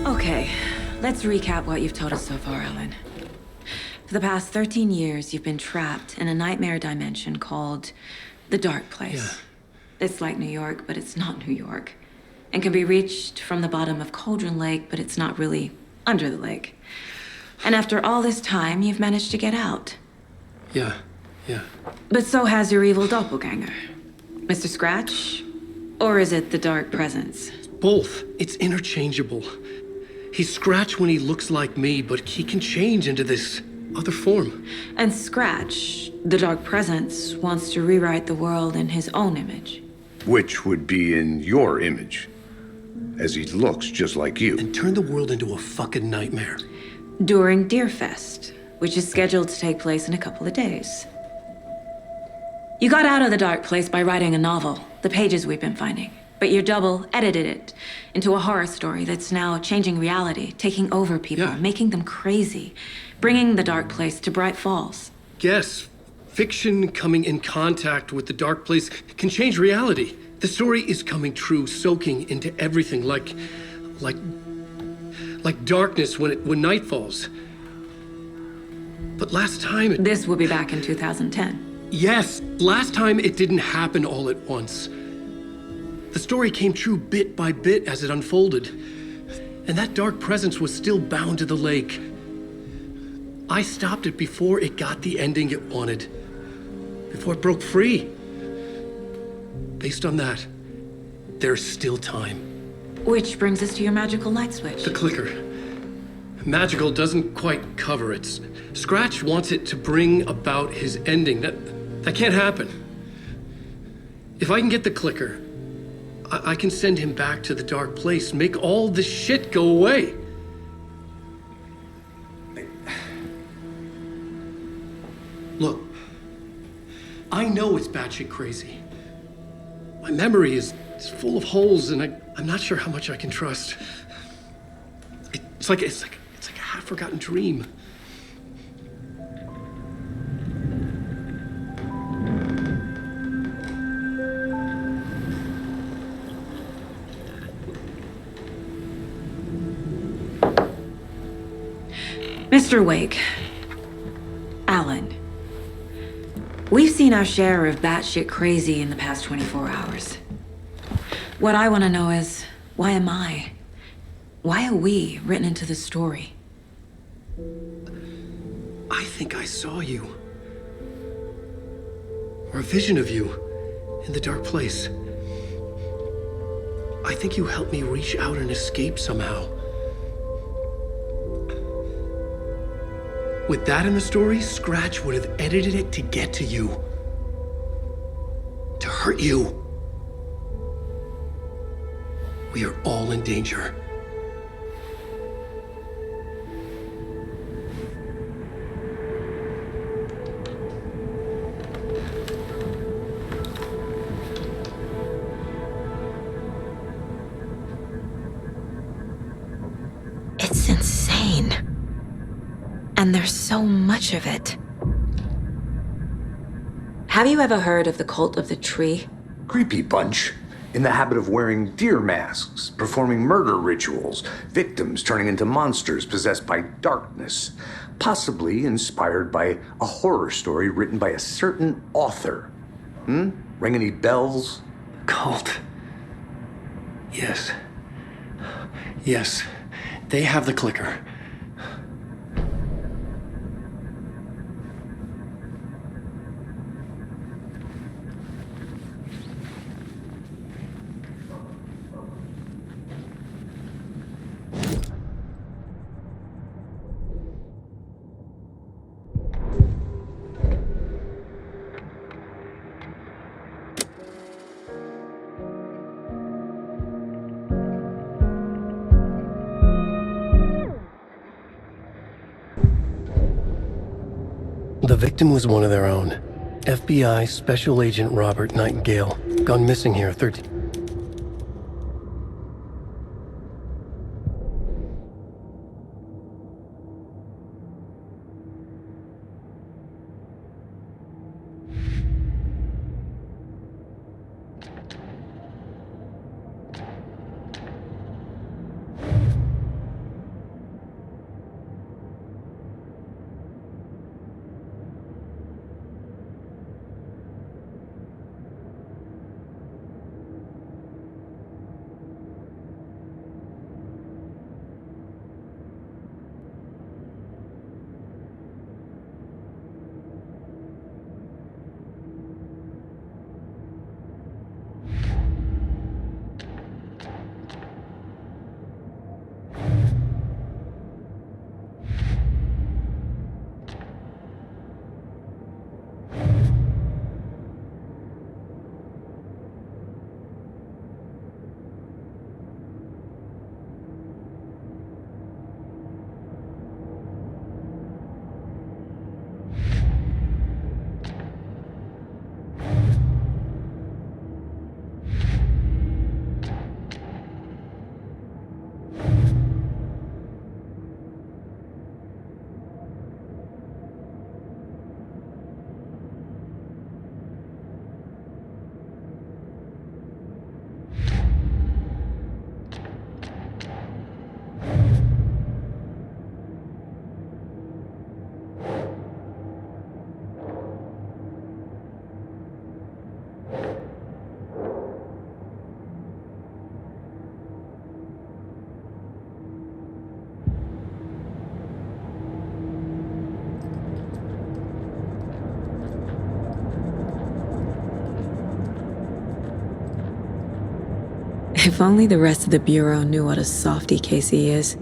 Okay, let's recap what you've told us so far, Alan. For the past 13 years, you've been trapped in a nightmare dimension called the Dark Place. Yeah. It's like New York, but it's not New York. And can be reached from the bottom of Cauldron Lake, but it's not really under the lake. And after all this time, you've managed to get out. Yeah. But so has your evil doppelganger. Mr. Scratch? Or is it the Dark Presence? Both. It's interchangeable. He's Scratch when he looks like me, but he can change into this other form. And Scratch, the Dark Presence, wants to rewrite the world in his own image. Which would be in your image, as he looks just like you. And turn the world into a fucking nightmare. During Deerfest, which is scheduled to take place in a couple of days. You got out of the Dark Place by writing a novel, the pages we've been finding. But your double edited it into a horror story that's now changing reality, taking over people, Yeah. making them crazy, bringing the Dark Place to Bright Falls. Yes, fiction coming in contact with the Dark Place can change reality. The story is coming true, soaking into everything like darkness when night falls. But last time This will be back in 2010. Yes, last time it didn't happen all at once. The story came true bit by bit as it unfolded. And that dark presence was still bound to the lake. I stopped it before it got the ending it wanted. Before it broke free. Based on that, there's still time. Which brings us to your magical light switch. The clicker. Magical doesn't quite cover it. Scratch wants it to bring about his ending. That can't happen. If I can get the clicker, I can send him back to the Dark Place, make all this shit go away. Look, I know it's batshit crazy. My memory is full of holes, and I'm not sure how much I can trust. It's like a half-forgotten dream. Mr. Wake, Alan, we've seen our share of batshit crazy in the past 24 hours. What I want to know is, why am I? Why are we written into the story? I think I saw you. Or a vision of you in the Dark Place. I think you helped me reach out and escape somehow. With that in the story, Scratch would have edited it to get to you. To hurt you. We are all in danger. It's insane. And there's so much of it. Have you ever heard of the Cult of the Tree? Creepy bunch. In the habit of wearing deer masks, performing murder rituals, victims turning into monsters possessed by darkness, possibly inspired by a horror story written by a certain author. Ring any bells? Cult. Yes. Yes. They have the clicker. The victim was one of their own. FBI Special Agent Robert Nightingale, gone missing here 13... If only the rest of the Bureau knew what a softy Casey is.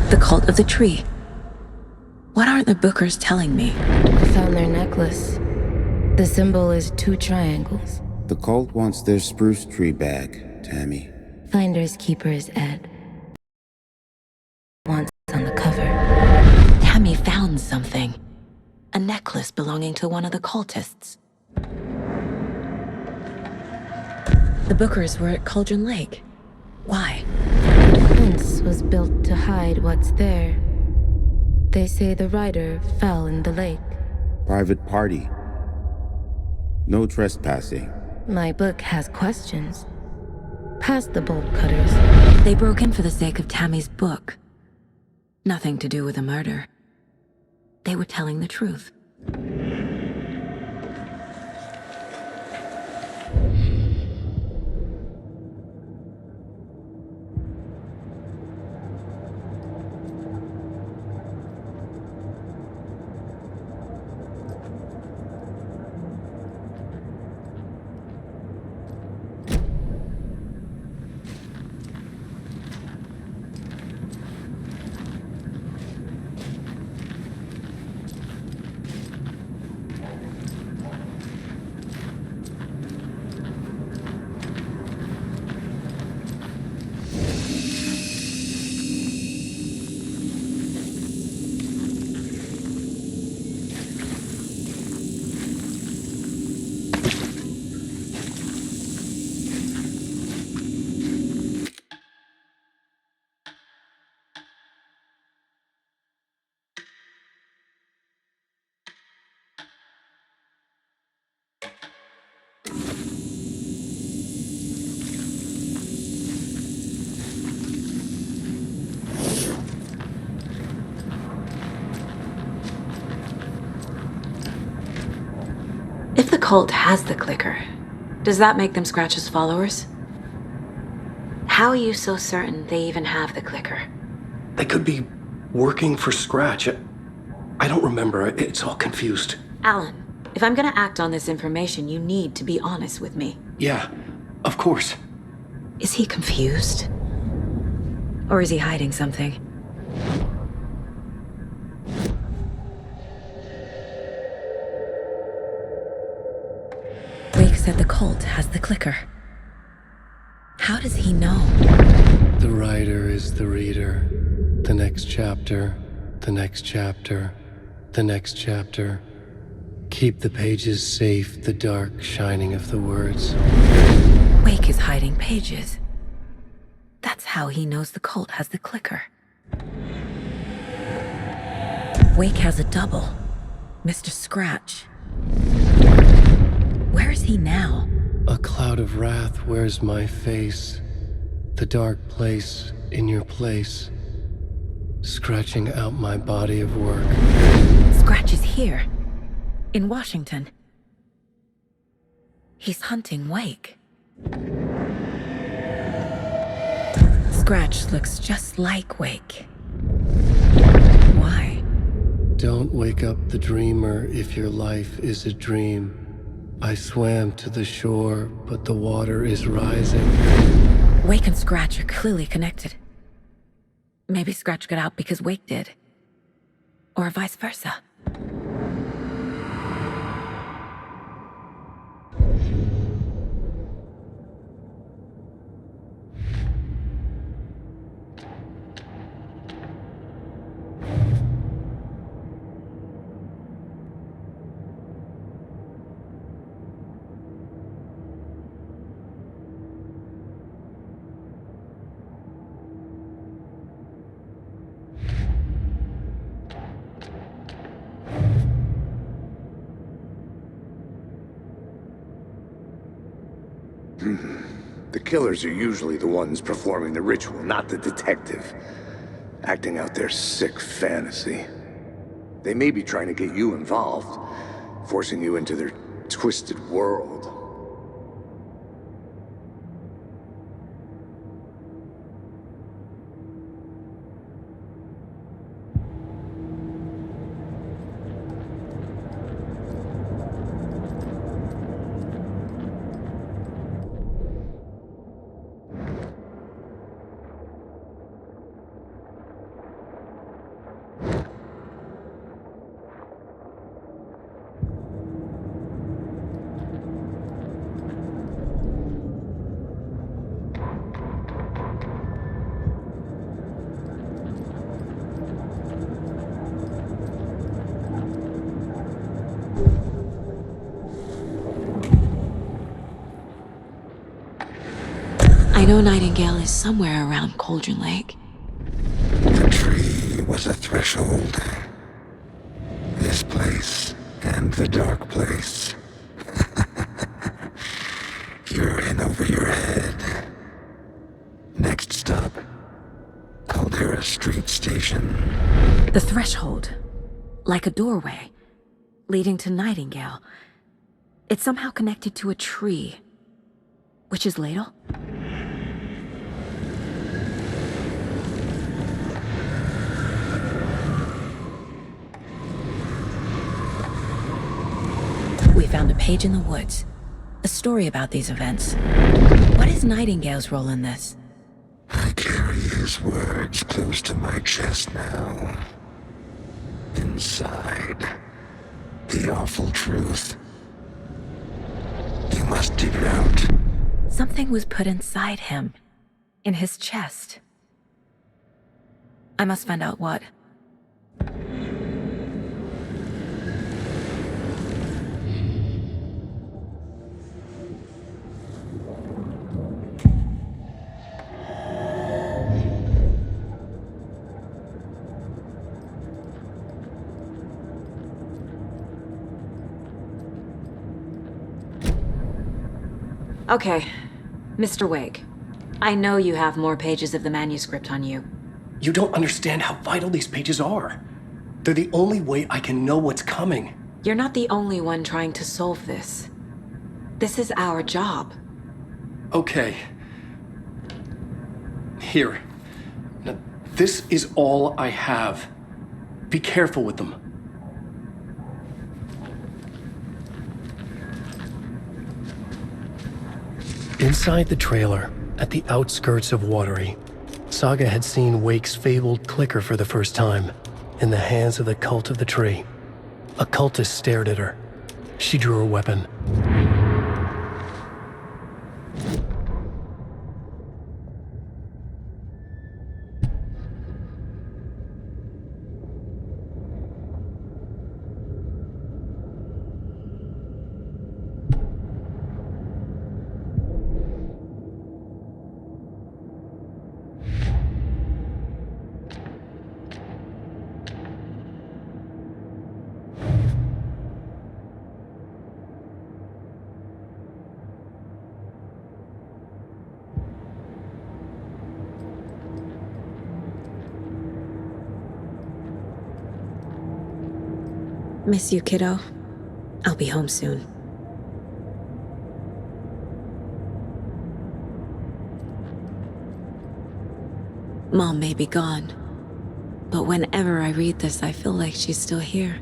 The Cult of the Tree. What aren't the Bookers telling me? I found their necklace. The symbol is 2 triangles. The cult wants their spruce tree back, Tammy. Finders Keepers Ed. Wants on the cover. Tammy found something. A necklace belonging to one of the cultists. The Bookers were at Cauldron Lake. Why? The fence was built to hide what's there. They say the rider fell in the lake. Private party. No trespassing. My book has questions. Past the bolt cutters. They broke in for the sake of Tammy's book. Nothing to do with a murder. They were telling the truth. cult has the clicker, does that make them Scratch's followers? How are you so certain they even have the clicker? They could be working for Scratch. I don't remember. It's all confused. Alan, if I'm gonna act on this information, you need to be honest with me. Yeah, of course. Is he confused? Or is he hiding something? Wake said the cult has the clicker. How does he know? The writer is the reader. The next chapter, the next chapter, the next chapter. Keep the pages safe, the dark shining of the words. Wake is hiding pages. That's how he knows the cult has the clicker. Wake has a double. Mr. Scratch. Where is he now? A cloud of wrath wears my face. The dark place in your place. Scratching out my body of work. Scratch is here. In Washington. He's hunting Wake. Scratch looks just like Wake. Why? Don't wake up the dreamer if your life is a dream. I swam to the shore, but the water is rising. Wake and Scratch are clearly connected. Maybe Scratch got out because Wake did. Or vice versa. The killers are usually the ones performing the ritual, not the detective. Acting out their sick fantasy. They may be trying to get you involved, forcing you into their twisted world. I know Nightingale is somewhere around Cauldron Lake. The tree was a threshold. This place and the dark place. You're in over your head. Next stop, Caldera Street Station. The threshold. Like a doorway. Leading to Nightingale. It's somehow connected to a tree. Witch's Ladle? We found a page in the woods. A story about these events. What is Nightingale's role in this? I carry his words close to my chest now. Inside, the awful truth. You must dig it out. Something was put inside him. In his chest. I must find out what. Okay, Mr. Wake. I know you have more pages of the manuscript on you. You don't understand how vital these pages are. They're the only way I can know what's coming. You're not the only one trying to solve this. This is our job. Okay. Here. Now, this is all I have. Be careful with them. Inside the trailer, at the outskirts of Watery, Saga had seen Wake's fabled clicker for the first time, in the hands of the Cult of the Tree. A cultist stared at her. She drew her weapon. Miss you, kiddo. I'll be home soon. Mom may be gone, but whenever I read this, I feel like she's still here.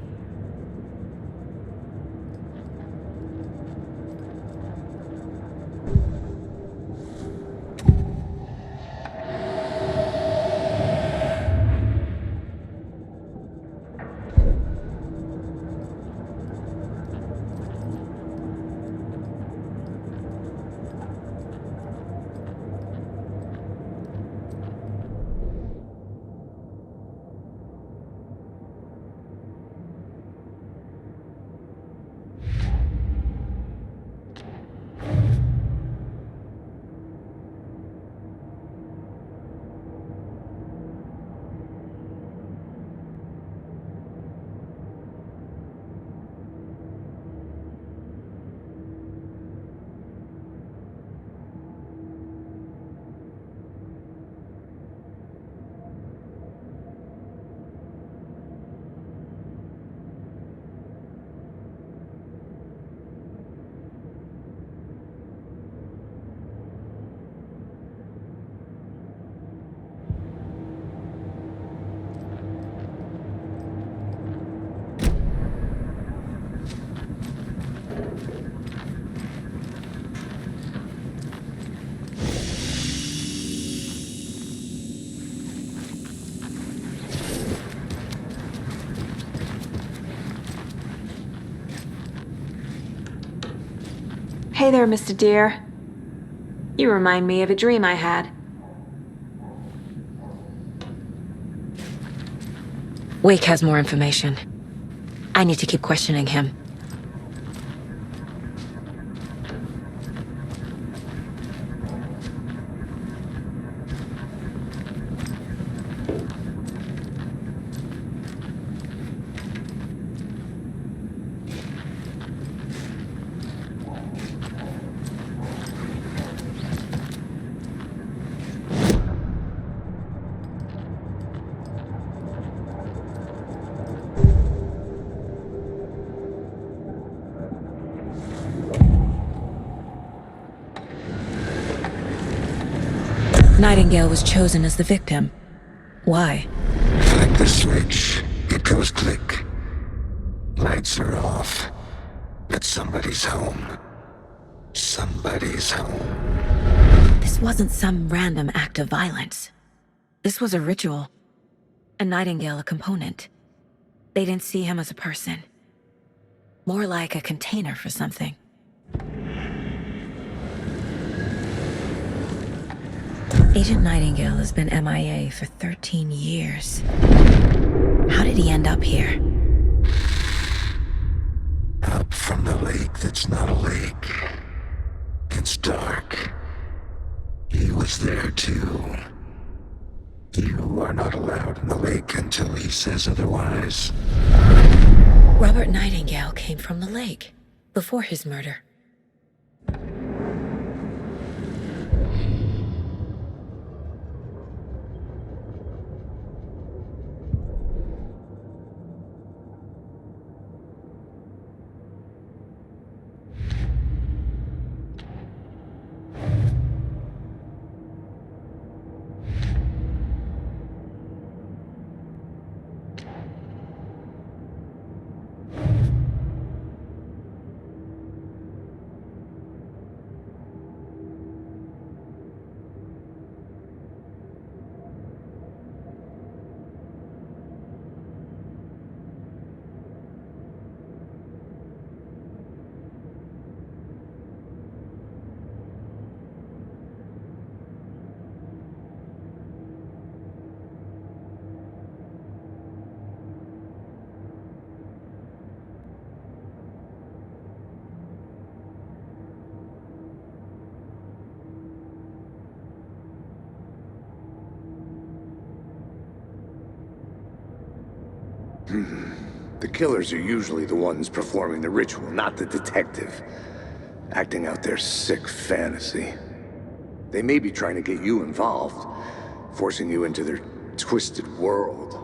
Hey there, Mr. Deer. You remind me of a dream I had. Wake has more information. I need to keep questioning him. Nightingale was chosen as the victim. Why? Flick the switch. It goes click. Lights are off. But somebody's home. Somebody's home. This wasn't some random act of violence. This was a ritual. And Nightingale a component. They didn't see him as a person. More like a container for something. Agent Nightingale has been MIA for 13 years. How did he end up here? Up from the lake that's not a lake. It's dark. He was there too. You are not allowed in the lake until he says otherwise. Robert Nightingale came from the lake, before his murder. The killers are usually the ones performing the ritual, not the detective. Acting out their sick fantasy. They may be trying to get you involved, forcing you into their twisted world.